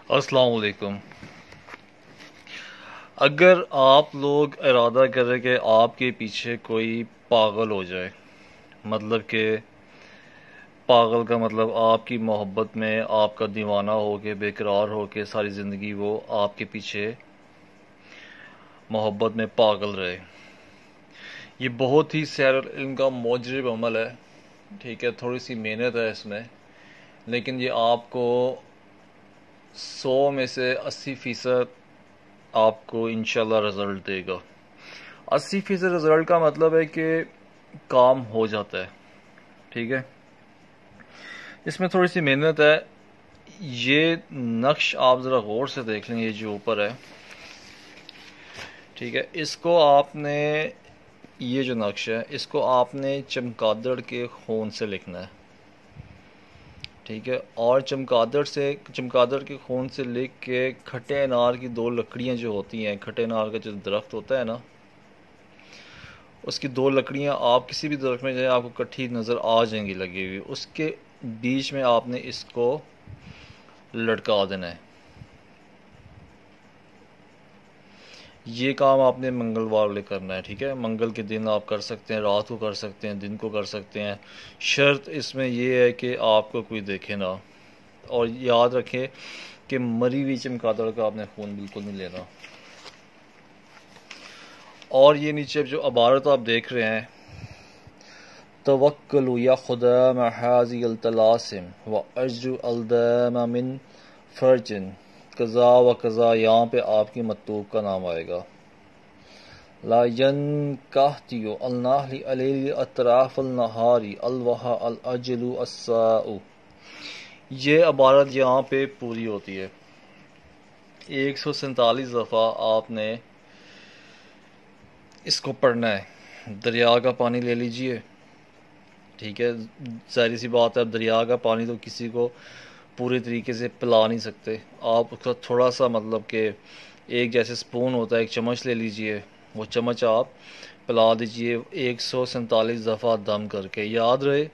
السلام علیکم۔ اگر آپ لوگ ارادہ کریں کہ آپ کے پیچھے کوئی پاگل ہو جائے، مطلب کہ پاگل کا مطلب آپ کی محبت میں آپ کا دیوانہ ہو کے بے قرار ہو کے ساری زندگی وہ آپ کے پیچھے محبت میں پاگل رہے، یہ بہت ہی سیر العلم کا موجرب عمل ہے، ٹھیک ہے، تھوڑی سی محنت ہے اس میں، لیکن یہ آپ کو 100 میں سے 80% آپ کو انشاءاللہ رزلٹ دے گا۔ 80% رزلٹ کا مطلب ہے کہ کام ہو جاتا ہے، ٹھیک ہے۔ اس میں تھوڑی سی محنت ہے۔ یہ نقش آپ ذرا غور سے دیکھ لیں، یہ جو اوپر ہے، ٹھیک ہے، اس کو آپ نے، یہ جو نقش ہے اس کو آپ نے چمگادڑ کے خون سے لکھنا ہے، ٹھیک ہے، اور چمگادڑ کے خون سے لکھ کے کھٹے انار کی 2 لکڑیاں جو ہوتی ہیں، کھٹے انار کا جو درخت ہوتا ہے نا، اس کی 2 لکڑیاں آپ کسی بھی درخت میں جائیں آپ کو کٹھی نظر آ جائیں گی لگی ہوئی، اس کے بیچ میں آپ نے اس کو لٹکا دینا ہے۔ یہ کام آپ نے منگلوار والے کرنا ہے، ٹھیک ہے، منگل کے دن آپ کر سکتے ہیں، رات کو کر سکتے ہیں، دن کو کر سکتے ہیں، شرط اس میں یہ ہے کہ آپ کو کوئی دیکھے نہ، اور یاد رکھیں کہ مری ہوئی چمگادڑ کا آپ نے خون بالکل نہیں لینا۔ اور یہ نیچے جو عبارت آپ دیکھ رہے ہیں، توکلوا یا خدا محاذی الطلاسم و ارجو الدم من فرجن قضا و قضا، یہاں پہ آپ کی مطلوب کا نام آئے گا۔ لا ینکہتیو النحل علیل اطراف النہاری الوحا الاجل الساؤ، یہ عبارت یہاں پہ پوری ہوتی ہے۔ 147 دفعہ آپ نے اس کو پڑھنا ہے۔ دریا کا پانی لے لیجئے، ٹھیک ہے، ظاہری سی بات ہے، اب دریا کا پانی تو کسی کو پورے طریقے سے پلا نہیں سکتے، آپ اس کا تھوڑا سا مطلب کہ ایک جیسے سپون ہوتا ہے، ایک چمچ لے لیجئے، وہ چمچ آپ پلا دیجئے 147 دفعہ دم کر کے۔ یاد رہے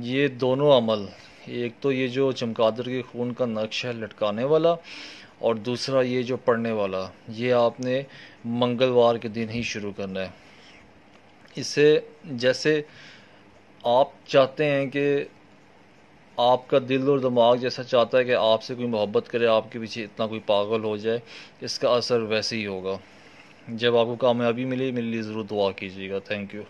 یہ دونوں عمل، ایک تو یہ جو چمگادڑ کے خون کا نقش ہے لٹکانے والا، اور دوسرا یہ جو پڑھنے والا، یہ آپ نے منگلوار کے دن ہی شروع کرنا ہے۔ اس سے جیسے آپ چاہتے ہیں کہ آپ کا دل اور دماغ جیسا چاہتا ہے کہ آپ سے کوئی محبت کرے، آپ کے پیچھے اتنا کوئی پاگل ہو جائے، اس کا اثر ویسے ہی ہوگا۔ جب آپ کو کامیابی ملے، میرے لیے ضرور دعا کیجیے گا۔ Thank you.